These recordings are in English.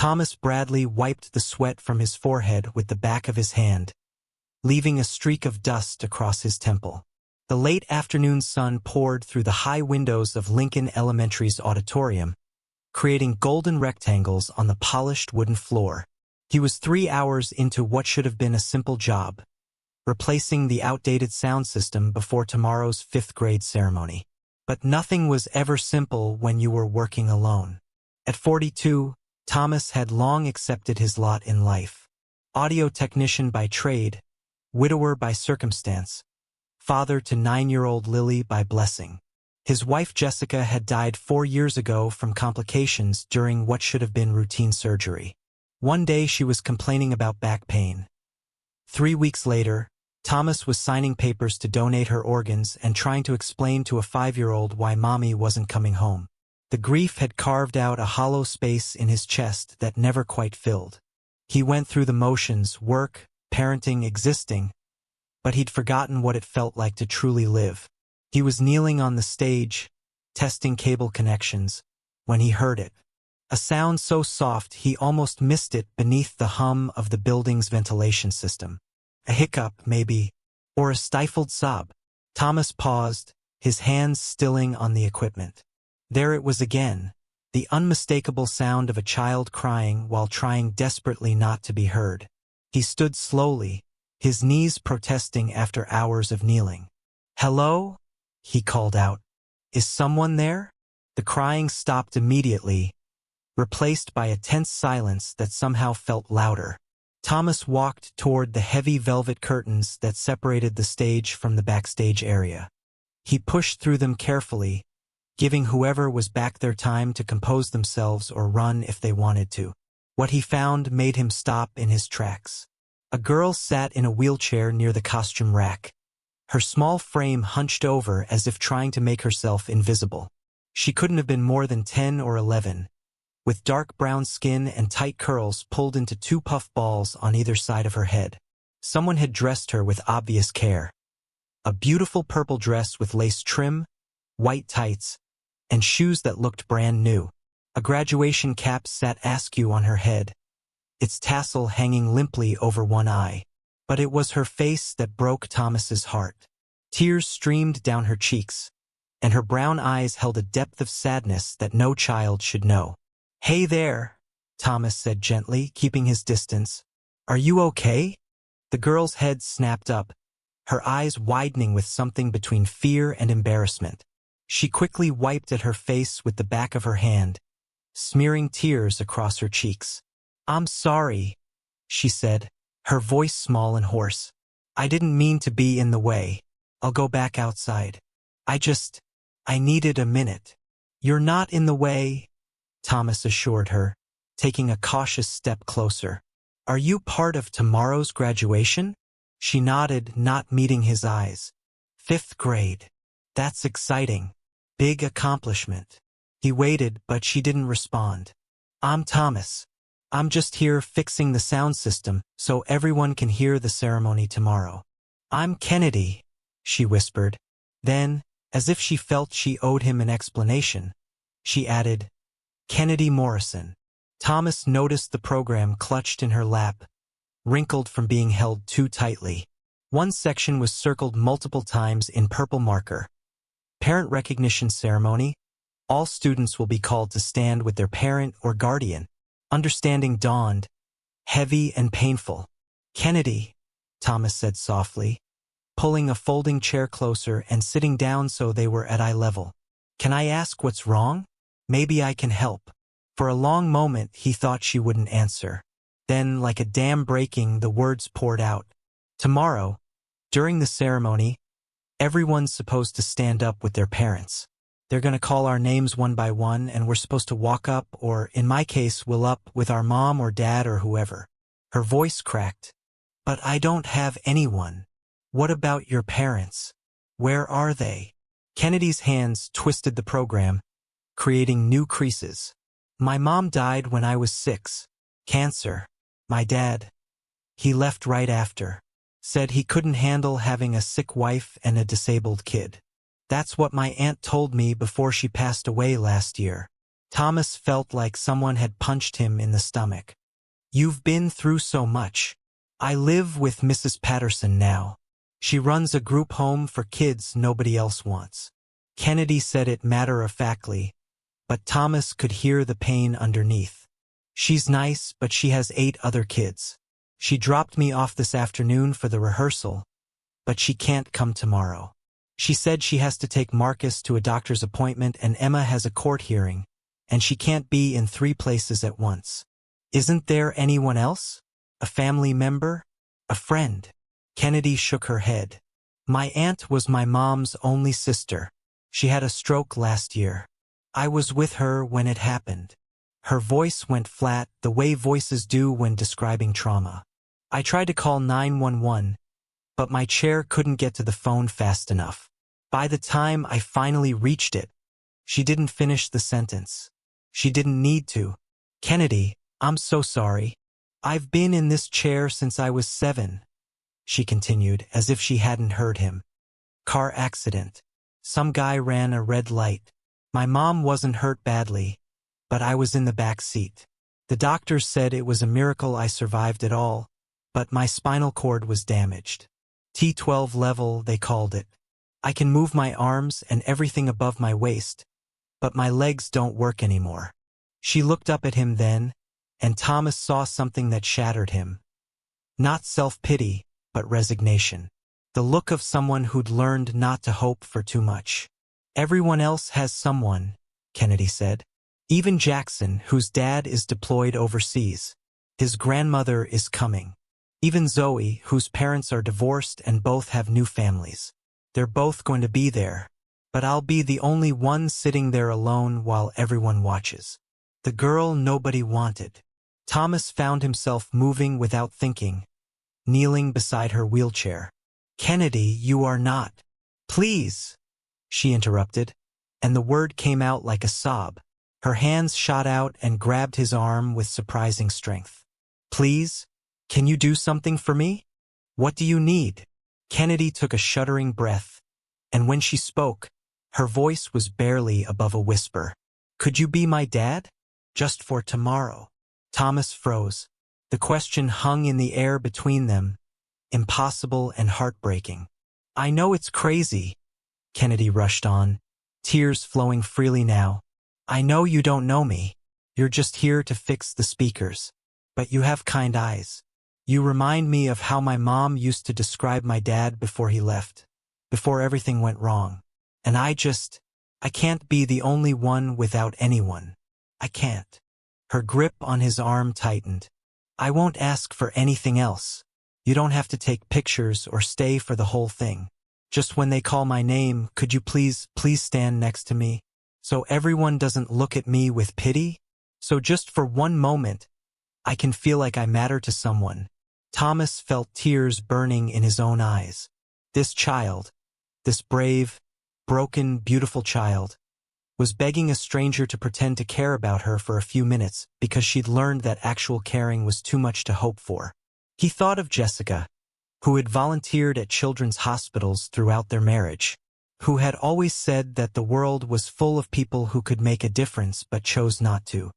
Thomas Bradley wiped the sweat from his forehead with the back of his hand, leaving a streak of dust across his temple. The late afternoon sun poured through the high windows of Lincoln Elementary's auditorium, creating golden rectangles on the polished wooden floor. He was 3 hours into what should have been a simple job, replacing the outdated sound system before tomorrow's 5th grade ceremony. But nothing was ever simple when you were working alone. At 42, Thomas had long accepted his lot in life. Audio technician by trade, widower by circumstance, father to 9-year-old Lily by blessing. His wife Jessica had died 4 years ago from complications during what should have been routine surgery. One day she was complaining about back pain. 3 weeks later, Thomas was signing papers to donate her organs and trying to explain to a 5-year-old why mommy wasn't coming home. The grief had carved out a hollow space in his chest that never quite filled. He went through the motions, work, parenting, existing, but he'd forgotten what it felt like to truly live. He was kneeling on the stage, testing cable connections, when he heard it. A sound so soft he almost missed it beneath the hum of the building's ventilation system. A hiccup, maybe, or a stifled sob. Thomas paused, his hands stilling on the equipment. There it was again, the unmistakable sound of a child crying while trying desperately not to be heard. He stood slowly, his knees protesting after hours of kneeling. "Hello?" he called out. "Is someone there?" The crying stopped immediately, replaced by a tense silence that somehow felt louder. Thomas walked toward the heavy velvet curtains that separated the stage from the backstage area. He pushed through them carefully, giving whoever was back there time to compose themselves or run if they wanted to. What he found made him stop in his tracks. A girl sat in a wheelchair near the costume rack, her small frame hunched over as if trying to make herself invisible. She couldn't have been more than 10 or 11, with dark brown skin and tight curls pulled into 2 puff balls on either side of her head. Someone had dressed her with obvious care. A beautiful purple dress with lace trim, white tights, and shoes that looked brand new. A graduation cap sat askew on her head, its tassel hanging limply over one eye. But it was her face that broke Thomas's heart. Tears streamed down her cheeks, and her brown eyes held a depth of sadness that no child should know. "Hey there," Thomas said gently, keeping his distance. "Are you okay?" The girl's head snapped up, her eyes widening with something between fear and embarrassment. She quickly wiped at her face with the back of her hand, smearing tears across her cheeks. "I'm sorry," she said, her voice small and hoarse. "I didn't mean to be in the way. I'll go back outside. I needed a minute." "You're not in the way," Thomas assured her, taking a cautious step closer. "Are you part of tomorrow's graduation?" She nodded, not meeting his eyes. "5th grade. That's exciting. Big accomplishment." He waited, but she didn't respond. "I'm Thomas. I'm just here fixing the sound system so everyone can hear the ceremony tomorrow." "I'm Kennedy," she whispered. Then, as if she felt she owed him an explanation, she added, "Kennedy Morrison." Thomas noticed the program clutched in her lap, wrinkled from being held too tightly. One section was circled multiple times in purple marker. Parent recognition ceremony. All students will be called to stand with their parent or guardian. Understanding dawned, heavy and painful. "Kennedy," Thomas said softly, pulling a folding chair closer and sitting down so they were at eye level. "Can I ask what's wrong? Maybe I can help." For a long moment he thought she wouldn't answer. Then, like a dam breaking, the words poured out. "Tomorrow, during the ceremony, everyone's supposed to stand up with their parents. They're going to call our names one by one, and we're supposed to walk up, or in my case, we'll up with our mom or dad or whoever." Her voice cracked. "But I don't have anyone. What about your parents? Where are they?" Kennedy's hands twisted the program, creating new creases. "My mom died when I was 6. Cancer. My dad, he left right after. Said he couldn't handle having a sick wife and a disabled kid. That's what my aunt told me before she passed away last year." Thomas felt like someone had punched him in the stomach. You've been through so much. I live with Mrs. Patterson now. She runs a group home for kids nobody else wants. Kennedy said it matter-of-factly, but Thomas could hear the pain underneath. She's nice, but she has 8 other kids. She dropped me off this afternoon for the rehearsal, but she can't come tomorrow. She said she has to take Marcus to a doctor's appointment and Emma has a court hearing, and she can't be in 3 places at once. Isn't there anyone else? A family member? A friend? Kennedy shook her head. My aunt was my mom's only sister. She had a stroke last year. I was with her when it happened. Her voice went flat, the way voices do when describing trauma. I tried to call 911, but my chair couldn't get to the phone fast enough. By the time I finally reached it, she didn't finish the sentence. She didn't need to. Kennedy, I'm so sorry. I've been in this chair since I was 7, she continued, as if she hadn't heard him. Car accident. Some guy ran a red light. My mom wasn't hurt badly, but I was in the back seat. The doctors said it was a miracle I survived it all, but my spinal cord was damaged. T12 level, they called it. I can move my arms and everything above my waist, but my legs don't work anymore. She looked up at him then, and Thomas saw something that shattered him. Not self-pity, but resignation. The look of someone who'd learned not to hope for too much. Everyone else has someone, Kennedy said. Even Jackson, whose dad is deployed overseas. His grandmother is coming. Even Zoe, whose parents are divorced and both have new families. They're both going to be there, but I'll be the only one sitting there alone while everyone watches. The girl nobody wanted. Thomas found himself moving without thinking, kneeling beside her wheelchair. Kennedy, you are not. Please, she interrupted, and the word came out like a sob. Her hands shot out and grabbed his arm with surprising strength. Please, can you do something for me? What do you need? Kennedy took a shuddering breath, and when she spoke, her voice was barely above a whisper. Could you be my dad? Just for tomorrow. Thomas froze. The question hung in the air between them, impossible and heartbreaking. I know it's crazy, Kennedy rushed on, tears flowing freely now. I know you don't know me. You're just here to fix the speakers. But you have kind eyes. You remind me of how my mom used to describe my dad before he left, before everything went wrong. And I can't be the only one without anyone. I can't. Her grip on his arm tightened. I won't ask for anything else. You don't have to take pictures or stay for the whole thing. Just when they call my name, could you please stand next to me? So everyone doesn't look at me with pity? So just for one moment, I can feel like I matter to someone. Thomas felt tears burning in his own eyes. This child, this brave, broken, beautiful child, was begging a stranger to pretend to care about her for a few minutes because she'd learned that actual caring was too much to hope for. He thought of Jessica, who had volunteered at children's hospitals throughout their marriage, who had always said that the world was full of people who could make a difference but chose not to,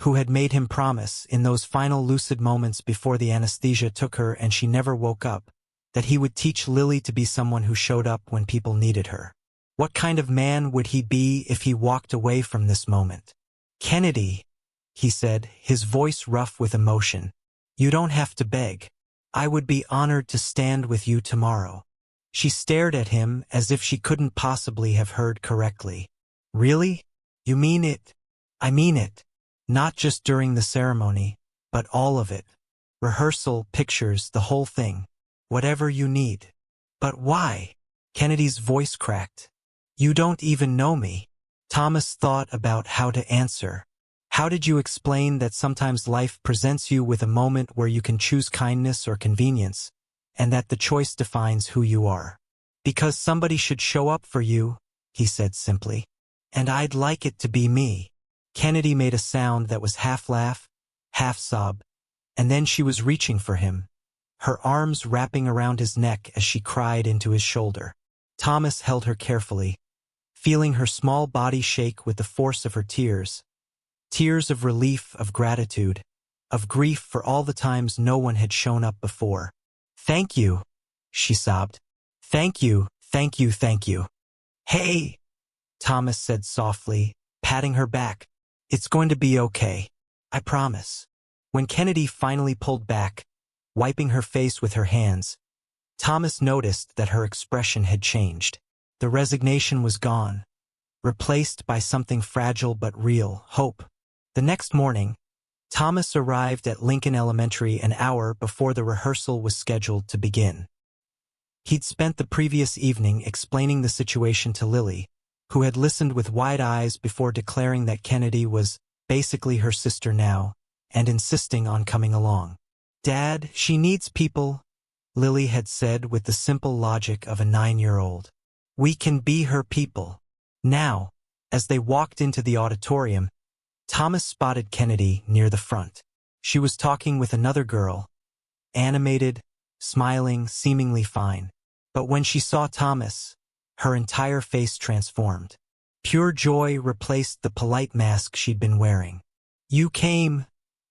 who had made him promise in those final lucid moments before the anesthesia took her and she never woke up, that he would teach Lily to be someone who showed up when people needed her. What kind of man would he be if he walked away from this moment? Kennedy, he said, his voice rough with emotion, you don't have to beg. I would be honored to stand with you tomorrow. She stared at him as if she couldn't possibly have heard correctly. Really? You mean it? I mean it. Not just during the ceremony, but all of it. Rehearsal, pictures, the whole thing. Whatever you need. But why? Kennedy's voice cracked. You don't even know me. Thomas thought about how to answer. How did you explain that sometimes life presents you with a moment where you can choose kindness or convenience, and that the choice defines who you are? Because somebody should show up for you, he said simply. And I'd like it to be me. Kennedy made a sound that was half laugh, half sob, and then she was reaching for him, her arms wrapping around his neck as she cried into his shoulder. Thomas held her carefully, feeling her small body shake with the force of her tears, Tears of relief, of gratitude, of grief for all the times no one had shown up before. "Thank you," she sobbed. "Thank you, thank you, thank you." "Hey," Thomas said softly, patting her back. "It's going to be okay. I promise." When Kennedy finally pulled back, wiping her face with her hands, Thomas noticed that her expression had changed. The resignation was gone, replaced by something fragile but real, hope. The next morning, Thomas arrived at Lincoln Elementary an hour before the rehearsal was scheduled to begin. He'd spent the previous evening explaining the situation to Lily, who had listened with wide eyes before declaring that Kennedy was basically her sister now, and insisting on coming along. "Dad, she needs people," Lily had said with the simple logic of a 9-year-old. "We can be her people." Now, as they walked into the auditorium, Thomas spotted Kennedy near the front. She was talking with another girl, animated, smiling, seemingly fine. But when she saw Thomas, her entire face transformed. Pure joy replaced the polite mask she'd been wearing. "You came,"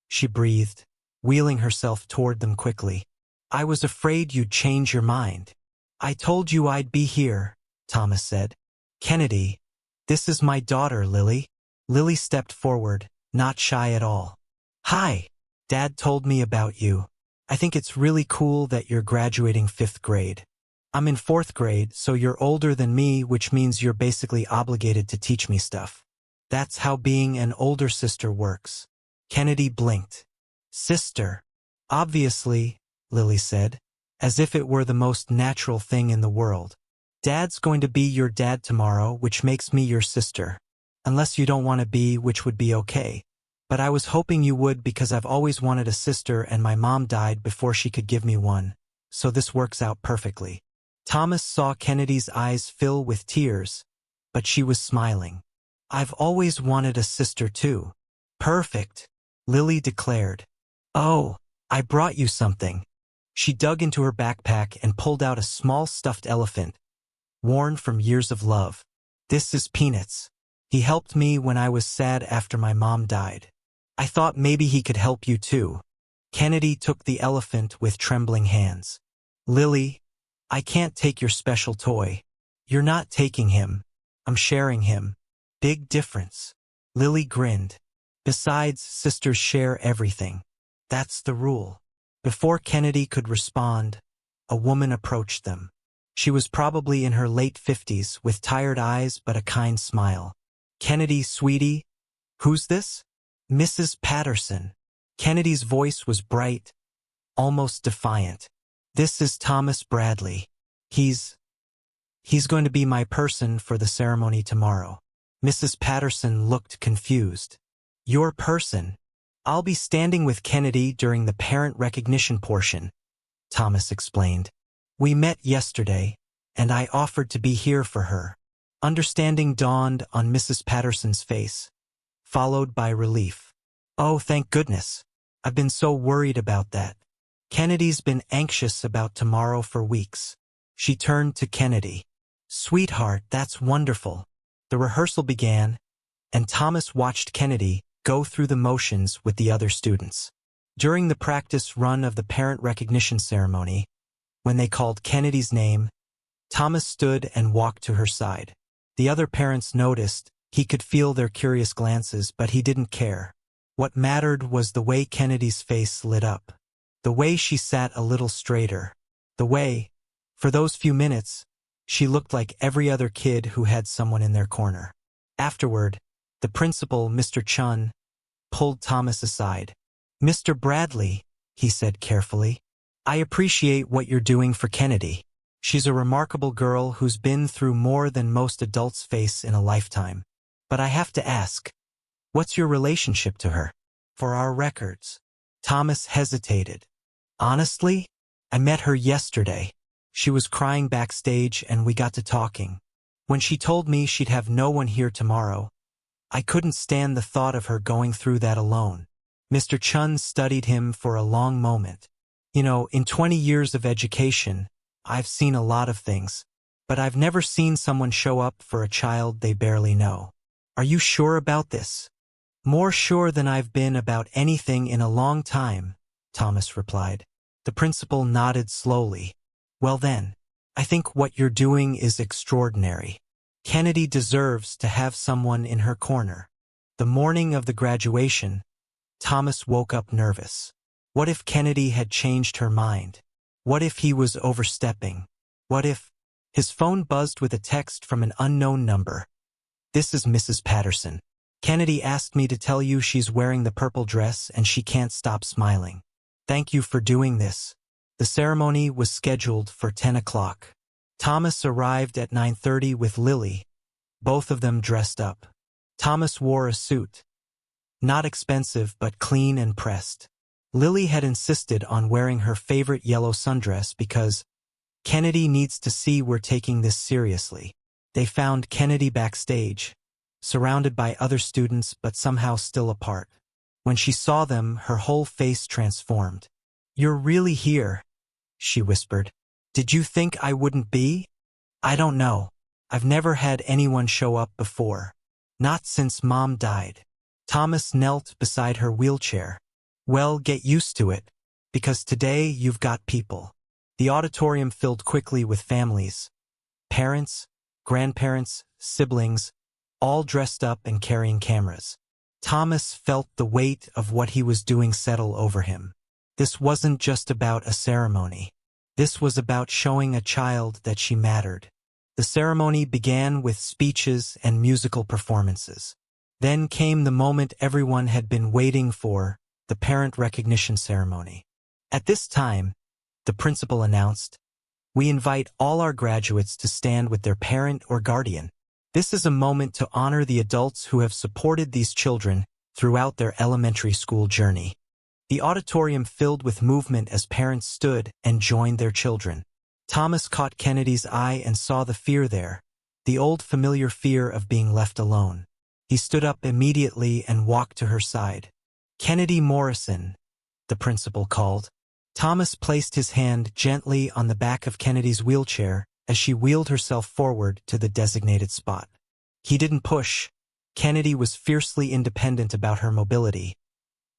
she breathed, wheeling herself toward them quickly. "I was afraid you'd change your mind." "I told you I'd be here," Thomas said. "Kennedy, this is my daughter, Lily." Lily stepped forward, not shy at all. "Hi, Dad told me about you. I think it's really cool that you're graduating 5th grade. I'm in 4th grade, so you're older than me, which means you're basically obligated to teach me stuff. That's how being an older sister works." Kennedy blinked. "Sister?" "Obviously," Lily said, as if it were the most natural thing in the world. "Dad's going to be your dad tomorrow, which makes me your sister. Unless you don't want to be, which would be okay. But I was hoping you would because I've always wanted a sister and my mom died before she could give me one, so this works out perfectly." Thomas saw Kennedy's eyes fill with tears, but she was smiling. "I've always wanted a sister too." "Perfect," Lily declared. "Oh, I brought you something." She dug into her backpack and pulled out a small stuffed elephant, worn from years of love. "This is Peanuts. He helped me when I was sad after my mom died. I thought maybe he could help you too." Kennedy took the elephant with trembling hands. "Lily, I can't take your special toy." "You're not taking him. I'm sharing him." "Big difference." Lily grinned. "Besides, sisters share everything. That's the rule." Before Kennedy could respond, a woman approached them. She was probably in her late 50s, with tired eyes but a kind smile. "Kennedy, sweetie, who's this?" "Mrs. Patterson." Kennedy's voice was bright, almost defiant. "This is Thomas Bradley. He's going to be my person for the ceremony tomorrow." Mrs. Patterson looked confused. "Your person?" "I'll be standing with Kennedy during the parent recognition portion," Thomas explained. "We met yesterday, and I offered to be here for her." Understanding dawned on Mrs. Patterson's face, followed by relief. "Oh, thank goodness. I've been so worried about that. Kennedy's been anxious about tomorrow for weeks." She turned to Kennedy. "Sweetheart, that's wonderful." The rehearsal began, and Thomas watched Kennedy go through the motions with the other students. During the practice run of the parent recognition ceremony, when they called Kennedy's name, Thomas stood and walked to her side. The other parents noticed. He could feel their curious glances, but he didn't care. What mattered was the way Kennedy's face lit up, the way she sat a little straighter, the way, for those few minutes, she looked like every other kid who had someone in their corner. Afterward, the principal, Mr. Chun, pulled Thomas aside. "Mr. Bradley," he said carefully, "I appreciate what you're doing for Kennedy. She's a remarkable girl who's been through more than most adults face in a lifetime. But I have to ask, what's your relationship to her? For our records." Thomas hesitated. "Honestly, I met her yesterday. She was crying backstage and we got to talking. When she told me she'd have no one here tomorrow, I couldn't stand the thought of her going through that alone." Mr. Chun studied him for a long moment. "You know, in 20 years of education, I've seen a lot of things, but I've never seen someone show up for a child they barely know. Are you sure about this?" More sure than I've been about anything in a long time, Thomas replied. The principal nodded slowly. Well then, I think what you're doing is extraordinary. Kennedy deserves to have someone in her corner. The morning of the graduation, Thomas woke up nervous. What if Kennedy had changed her mind? What if he was overstepping? What if... His phone buzzed with a text from an unknown number. This is Mrs. Patterson. Kennedy asked me to tell you she's wearing the purple dress and she can't stop smiling. Thank you for doing this. The ceremony was scheduled for 10 o'clock. Thomas arrived at 9:30 with Lily, both of them dressed up. Thomas wore a suit. Not expensive but clean and pressed. Lily had insisted on wearing her favorite yellow sundress because Kennedy needs to see we're taking this seriously. They found Kennedy backstage, surrounded by other students but somehow still apart. When she saw them, her whole face transformed. "You're really here," she whispered. "Did you think I wouldn't be?" "I don't know. I've never had anyone show up before. Not since Mom died." Thomas knelt beside her wheelchair. "Well, get used to it, because today you've got people." The auditorium filled quickly with families. Parents, grandparents, siblings, all dressed up and carrying cameras. Thomas felt the weight of what he was doing settle over him. This wasn't just about a ceremony. This was about showing a child that she mattered. The ceremony began with speeches and musical performances. Then came the moment everyone had been waiting for, the parent recognition ceremony. At this time, the principal announced, "We invite all our graduates to stand with their parent or guardian. This is a moment to honor the adults who have supported these children throughout their elementary school journey." The auditorium filled with movement as parents stood and joined their children. Thomas caught Kennedy's eye and saw the fear there, the old familiar fear of being left alone. He stood up immediately and walked to her side. "Kennedy Morrison," the principal called. Thomas placed his hand gently on the back of Kennedy's wheelchair as she wheeled herself forward to the designated spot. He didn't push. Kennedy was fiercely independent about her mobility.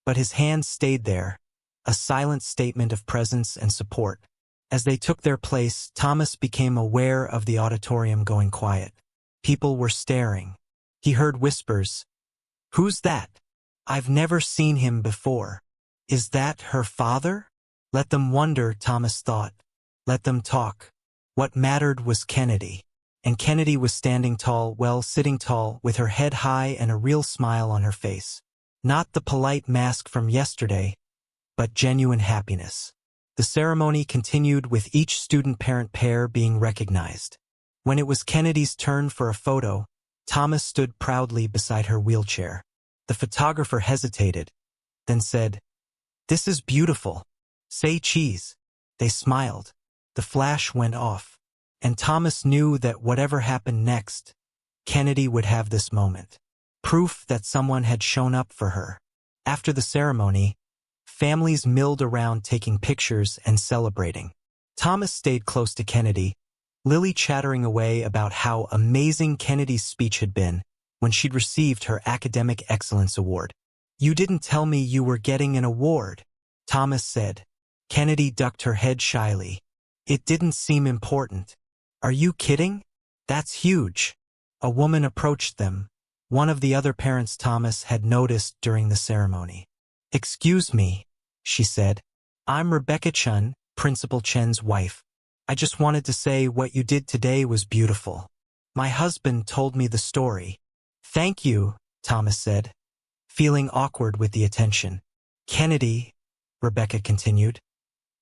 But his hand stayed there, a silent statement of presence and support. As they took their place, Thomas became aware of the auditorium going quiet. People were staring. He heard whispers. "Who's that? I've never seen him before. Is that her father?" Let them wonder, Thomas thought. Let them talk. What mattered was Kennedy. And Kennedy was standing tall, well, sitting tall, with her head high and a real smile on her face. Not the polite mask from yesterday, but genuine happiness. The ceremony continued with each student-parent pair being recognized. When it was Kennedy's turn for a photo, Thomas stood proudly beside her wheelchair. The photographer hesitated, then said, "This is beautiful. Say cheese." They smiled. The flash went off, and Thomas knew that whatever happened next, Kennedy would have this moment. Proof that someone had shown up for her. After the ceremony, families milled around taking pictures and celebrating. Thomas stayed close to Kennedy, Lily chattering away about how amazing Kennedy's speech had been when she'd received her Academic Excellence Award. "You didn't tell me you were getting an award," Thomas said. Kennedy ducked her head shyly. "It didn't seem important." "Are you kidding? That's huge." A woman approached them, one of the other parents Thomas had noticed during the ceremony. "Excuse me," she said. "I'm Rebecca Chun, Principal Chen's wife. I just wanted to say what you did today was beautiful. My husband told me the story." "Thank you," Thomas said, feeling awkward with the attention. "Kennedy," Rebecca continued,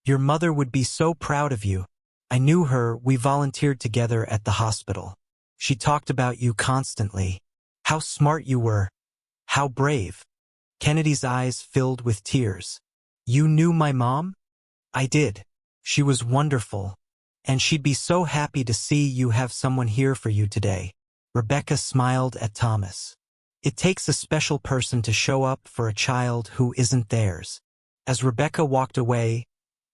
"your mother would be so proud of you. I knew her, we volunteered together at the hospital. She talked about you constantly. How smart you were. How brave." Kennedy's eyes filled with tears. "You knew my mom?" "I did. She was wonderful. And she'd be so happy to see you have someone here for you today." Rebecca smiled at Thomas. It takes a special person to show up for a child who isn't theirs. As Rebecca walked away,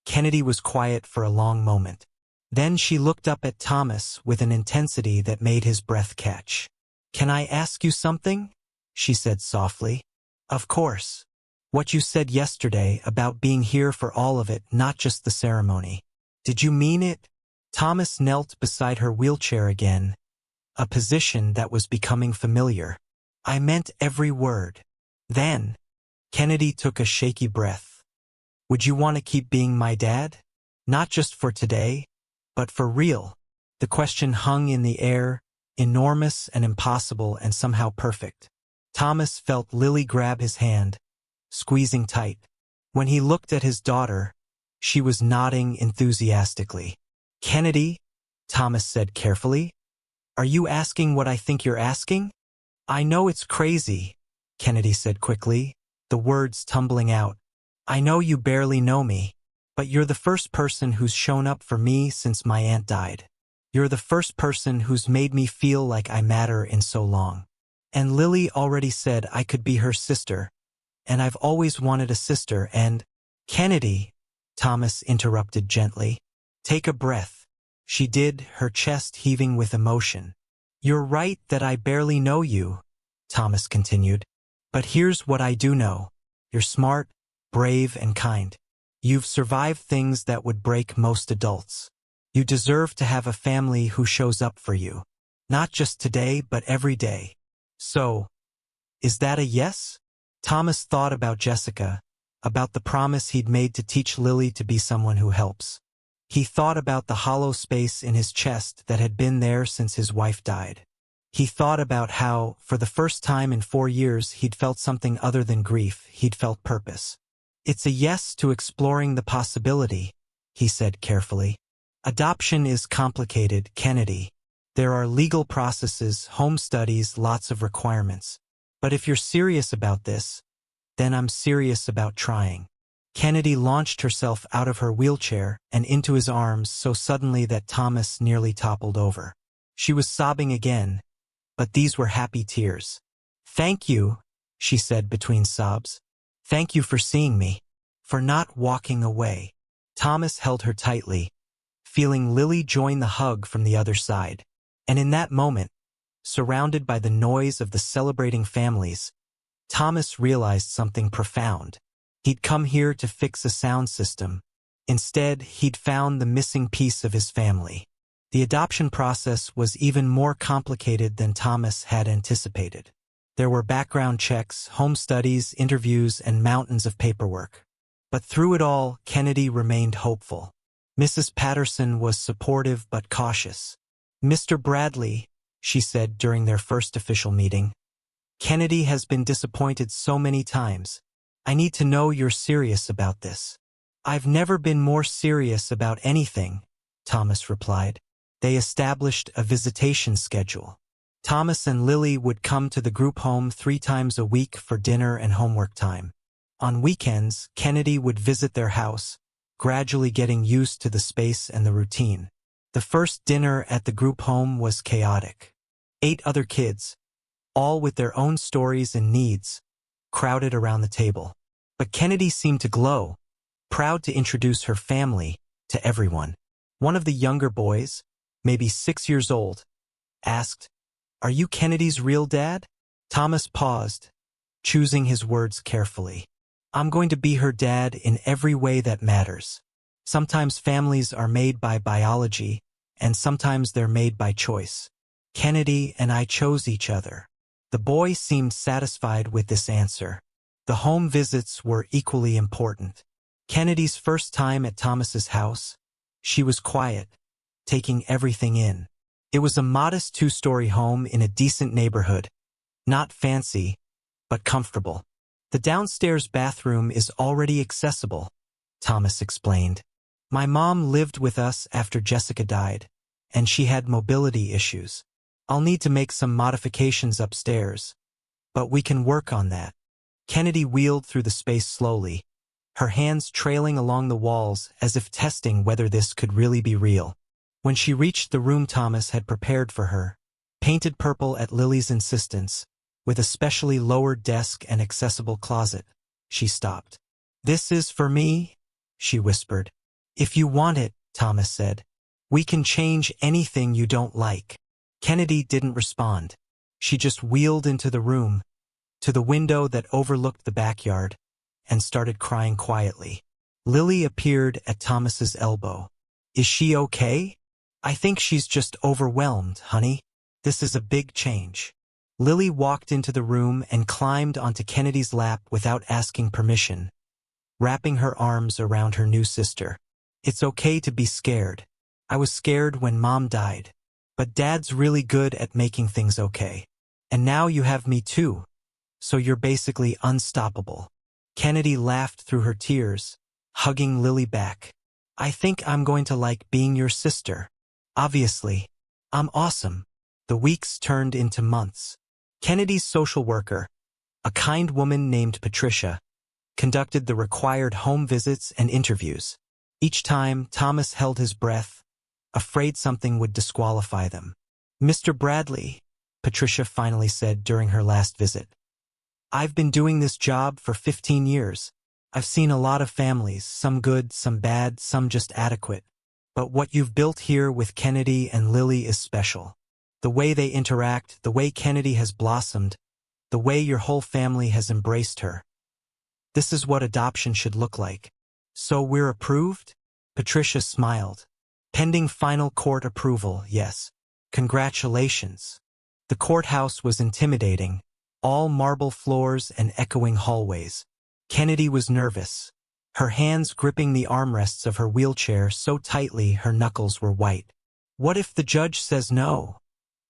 Kennedy was quiet for a long moment. Then she looked up at Thomas with an intensity that made his breath catch. "Can I ask you something?" she said softly. Of course. What you said yesterday about being here for all of it, not just the ceremony. Did you mean it? Thomas knelt beside her wheelchair again, a position that was becoming familiar. I meant every word. Then, Kennedy took a shaky breath. Would you want to keep being my dad? Not just for today, but for real. The question hung in the air, enormous and impossible and somehow perfect. Thomas felt Lily grab his hand, squeezing tight. When he looked at his daughter, she was nodding enthusiastically. Kennedy, Thomas said carefully, are you asking what I think you're asking? I know it's crazy, Kennedy said quickly, the words tumbling out. I know you barely know me, but you're the first person who's shown up for me since my aunt died. You're the first person who's made me feel like I matter in so long. And Lily already said I could be her sister, and I've always wanted a sister and… Kennedy, Thomas interrupted gently. Take a breath. She did, her chest heaving with emotion. You're right that I barely know you, Thomas continued. But here's what I do know. You're smart, brave, and kind. You've survived things that would break most adults. You deserve to have a family who shows up for you. Not just today, but every day. So, is that a yes? Thomas thought about Jessica, about the promise he'd made to teach Lily to be someone who helps. He thought about the hollow space in his chest that had been there since his wife died. He thought about how, for the first time in 4 years, he'd felt something other than grief. He'd felt purpose. It's a yes to exploring the possibility, he said carefully. Adoption is complicated, Kennedy. There are legal processes, home studies, lots of requirements. But if you're serious about this, then I'm serious about trying. Kennedy launched herself out of her wheelchair and into his arms so suddenly that Thomas nearly toppled over. She was sobbing again, but these were happy tears. Thank you, she said between sobs. Thank you for seeing me, for not walking away. Thomas held her tightly, feeling Lily join the hug from the other side. And in that moment, surrounded by the noise of the celebrating families, Thomas realized something profound. He'd come here to fix a sound system. Instead, he'd found the missing piece of his family. The adoption process was even more complicated than Thomas had anticipated. There were background checks, home studies, interviews, and mountains of paperwork. But through it all, Kennedy remained hopeful. Mrs. Patterson was supportive but cautious. Mr. Bradley, she said during their first official meeting, Kennedy has been disappointed so many times. I need to know you're serious about this. I've never been more serious about anything, Thomas replied. They established a visitation schedule. Thomas and Lily would come to the group home 3 times a week for dinner and homework time. On weekends, Kennedy would visit their house, gradually getting used to the space and the routine. The first dinner at the group home was chaotic. 8 other kids, all with their own stories and needs, crowded around the table. But Kennedy seemed to glow, proud to introduce her family to everyone. One of the younger boys, maybe 6 years old, asked, "Are you Kennedy's real dad?" Thomas paused, choosing his words carefully. "I'm going to be her dad in every way that matters. Sometimes families are made by biology, and sometimes they're made by choice. Kennedy and I chose each other." The boy seemed satisfied with this answer. The home visits were equally important. Kennedy's first time at Thomas's house, she was quiet, taking everything in. It was a modest 2-story home in a decent neighborhood. Not fancy, but comfortable. The downstairs bathroom is already accessible, Thomas explained. My mom lived with us after Jessica died, and she had mobility issues. I'll need to make some modifications upstairs, but we can work on that. Kennedy wheeled through the space slowly, her hands trailing along the walls as if testing whether this could really be real. When she reached the room Thomas had prepared for her, painted purple at Lily's insistence, with a specially lowered desk and accessible closet, she stopped. "This is for me," she whispered. "If you want it," Thomas said. "We can change anything you don't like." Kennedy didn't respond. She just wheeled into the room, to the window that overlooked the backyard, and started crying quietly. Lily appeared at Thomas's elbow. "Is she okay?" "I think she's just overwhelmed, honey. This is a big change." Lily walked into the room and climbed onto Kennedy's lap without asking permission, wrapping her arms around her new sister. "It's okay to be scared. I was scared when Mom died. But Dad's really good at making things okay. And now you have me too. So you're basically unstoppable." Kennedy laughed through her tears, hugging Lily back. "I think I'm going to like being your sister. Obviously. I'm awesome." The weeks turned into months. Kennedy's social worker, a kind woman named Patricia, conducted the required home visits and interviews. Each time, Thomas held his breath, afraid something would disqualify them. "Mr. Bradley," Patricia finally said during her last visit, "I've been doing this job for 15 years. I've seen a lot of families, some good, some bad, some just adequate. But what you've built here with Kennedy and Lily is special. The way they interact, the way Kennedy has blossomed, the way your whole family has embraced her. This is what adoption should look like. So we're approved?" Patricia smiled. "Pending final court approval, yes. Congratulations." The courthouse was intimidating, all marble floors and echoing hallways. Kennedy was nervous, her hands gripping the armrests of her wheelchair so tightly her knuckles were white. "What if the judge says no?"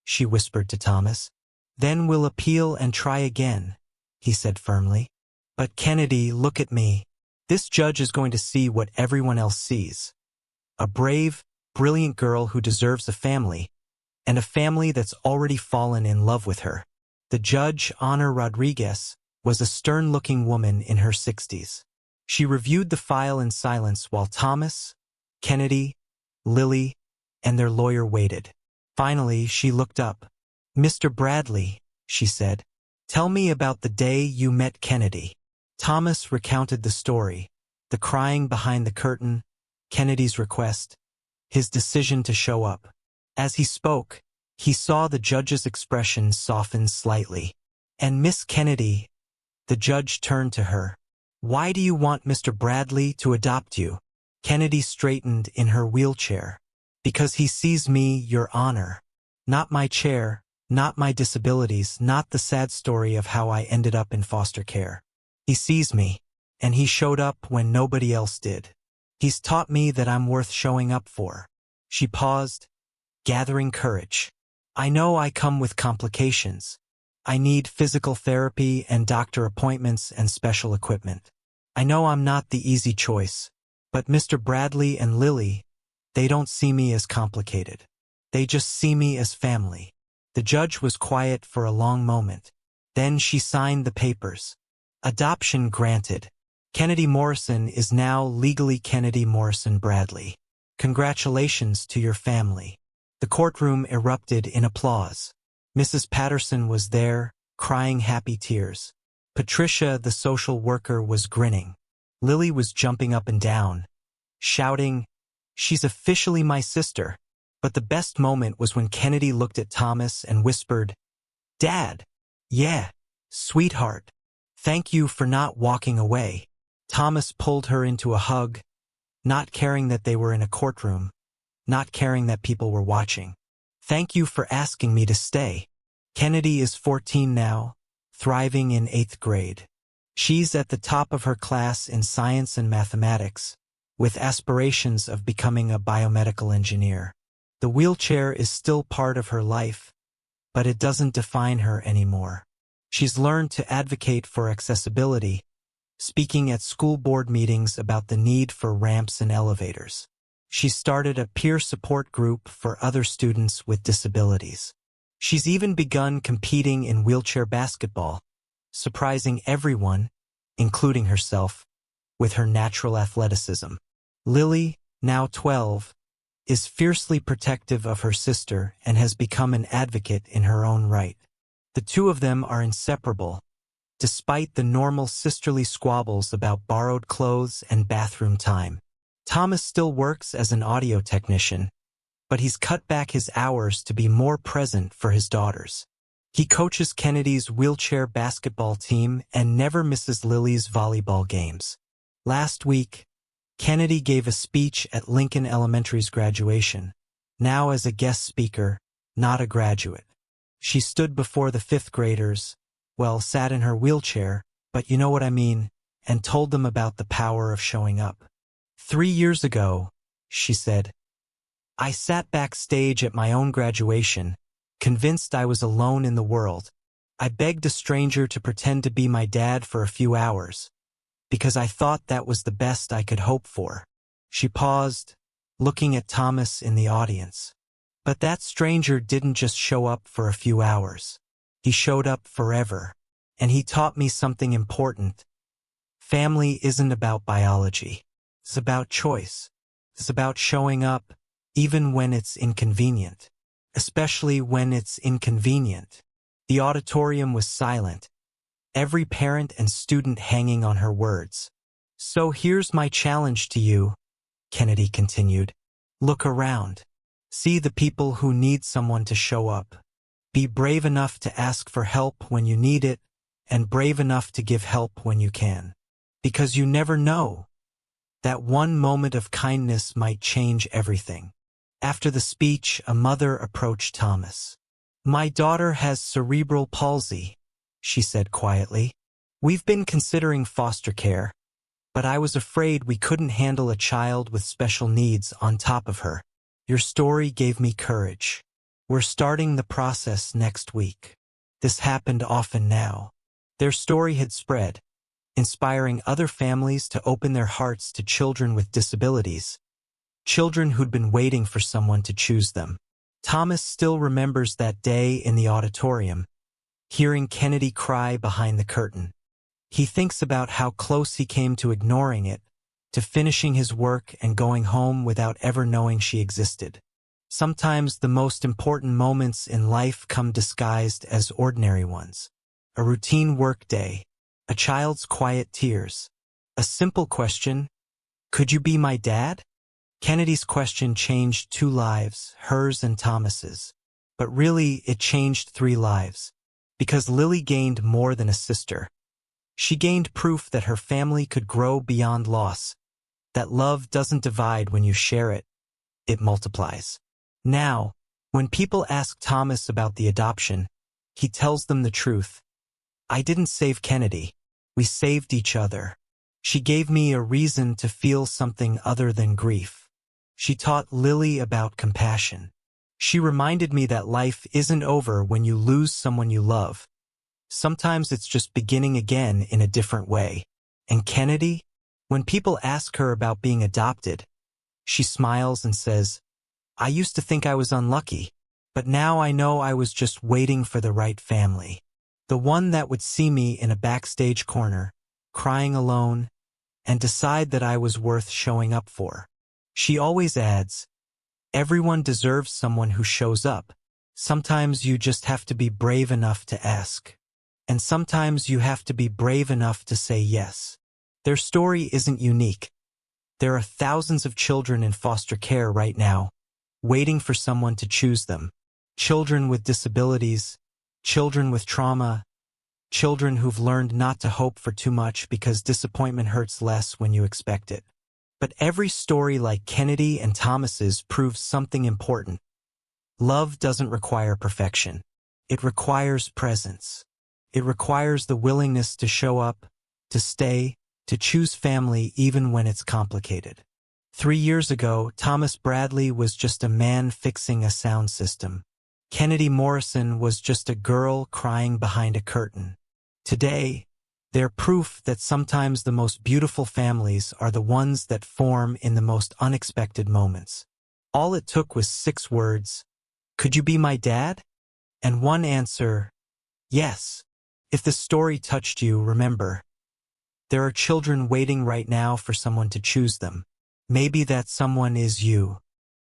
she whispered to Thomas. "Then we'll appeal and try again," he said firmly. "But Kennedy, look at me. This judge is going to see what everyone else sees. A brave, brilliant girl who deserves a family, and a family that's already fallen in love with her." The judge, Ana Rodriguez, was a stern-looking woman in her 60s. She reviewed the file in silence while Thomas, Kennedy, Lily, and their lawyer waited. Finally, she looked up. "Mr. Bradley," she said, "tell me about the day you met Kennedy." Thomas recounted the story, the crying behind the curtain, Kennedy's request, his decision to show up. As he spoke, he saw the judge's expression soften slightly. "And Miss Kennedy," the judge turned to her, "why do you want Mr. Bradley to adopt you?" Kennedy straightened in her wheelchair. "Because he sees me, Your Honor. Not my chair, not my disabilities, not the sad story of how I ended up in foster care. He sees me, and he showed up when nobody else did. He's taught me that I'm worth showing up for." She paused, gathering courage. "I know I come with complications. I need physical therapy and doctor appointments and special equipment. I know I'm not the easy choice, but Mr. Bradley and Lily, they don't see me as complicated. They just see me as family." The judge was quiet for a long moment. Then she signed the papers. "Adoption granted. Kennedy Morrison is now legally Kennedy Morrison Bradley. Congratulations to your family." The courtroom erupted in applause. Mrs. Patterson was there, crying happy tears. Patricia, the social worker, was grinning. Lily was jumping up and down, shouting, "She's officially my sister." But the best moment was when Kennedy looked at Thomas and whispered, "Dad, yeah, sweetheart, thank you for not walking away." Thomas pulled her into a hug, not caring that they were in a courtroom, not caring that people were watching. "Thank you for asking me to stay." Kennedy is 14 now, thriving in 8th grade. She's at the top of her class in science and mathematics, with aspirations of becoming a biomedical engineer. The wheelchair is still part of her life, but it doesn't define her anymore. She's learned to advocate for accessibility, speaking at school board meetings about the need for ramps and elevators. She started a peer support group for other students with disabilities. She's even begun competing in wheelchair basketball, surprising everyone, including herself, with her natural athleticism. Lily, now 12, is fiercely protective of her sister and has become an advocate in her own right. The two of them are inseparable, despite the normal sisterly squabbles about borrowed clothes and bathroom time. Thomas still works as an audio technician, but he's cut back his hours to be more present for his daughters. He coaches Kennedy's wheelchair basketball team and never misses Lily's volleyball games. Last week, Kennedy gave a speech at Lincoln Elementary's graduation, now as a guest speaker, not a graduate. She stood before the fifth graders, sat in her wheelchair, but you know what I mean, and told them about the power of showing up. 3 years ago, she said, I sat backstage at my own graduation, convinced I was alone in the world. I begged a stranger to pretend to be my dad for a few hours, because I thought that was the best I could hope for. She paused, looking at Thomas in the audience. But that stranger didn't just show up for a few hours. He showed up forever. And he taught me something important. Family isn't about biology. It's about choice. It's about showing up, even when it's inconvenient. Especially when it's inconvenient. The auditorium was silent, every parent and student hanging on her words. So here's my challenge to you, Kennedy continued. Look around. See the people who need someone to show up. Be brave enough to ask for help when you need it, and brave enough to give help when you can. Because you never know. That one moment of kindness might change everything. After the speech, a mother approached Thomas. My daughter has cerebral palsy, she said quietly. We've been considering foster care, but I was afraid we couldn't handle a child with special needs on top of her. Your story gave me courage. We're starting the process next week. This happened often now. Their story had spread, inspiring other families to open their hearts to children with disabilities. Children who'd been waiting for someone to choose them. Thomas still remembers that day in the auditorium, hearing Kennedy cry behind the curtain. He thinks about how close he came to ignoring it, to finishing his work and going home without ever knowing she existed. Sometimes the most important moments in life come disguised as ordinary ones. A routine work day, a child's quiet tears, a simple question, could you be my dad? Kennedy's question changed 2 lives, hers and Thomas's. But really, it changed 3 lives. Because Lily gained more than a sister. She gained proof that her family could grow beyond loss, that love doesn't divide when you share it, it multiplies. Now, when people ask Thomas about the adoption, he tells them the truth. I didn't save Kennedy. We saved each other. She gave me a reason to feel something other than grief. She taught Lily about compassion. She reminded me that life isn't over when you lose someone you love. Sometimes it's just beginning again in a different way. And Kennedy, when people ask her about being adopted, she smiles and says, I used to think I was unlucky, but now I know I was just waiting for the right family. The one that would see me in a backstage corner, crying alone, and decide that I was worth showing up for. She always adds, everyone deserves someone who shows up. Sometimes you just have to be brave enough to ask. And sometimes you have to be brave enough to say yes. Their story isn't unique. There are thousands of children in foster care right now, waiting for someone to choose them. Children with disabilities, children with trauma, children who've learned not to hope for too much because disappointment hurts less when you expect it. But every story like Kennedy and Thomas's proves something important. Love doesn't require perfection. It requires presence. It requires the willingness to show up, to stay, to choose family even when it's complicated. 3 years ago, Thomas Bradley was just a man fixing a sound system. Kennedy Morrison was just a girl crying behind a curtain. Today, they're proof that sometimes the most beautiful families are the ones that form in the most unexpected moments. All it took was 6 words, could you be my dad? And one answer, yes. If this story touched you, remember, there are children waiting right now for someone to choose them. Maybe that someone is you.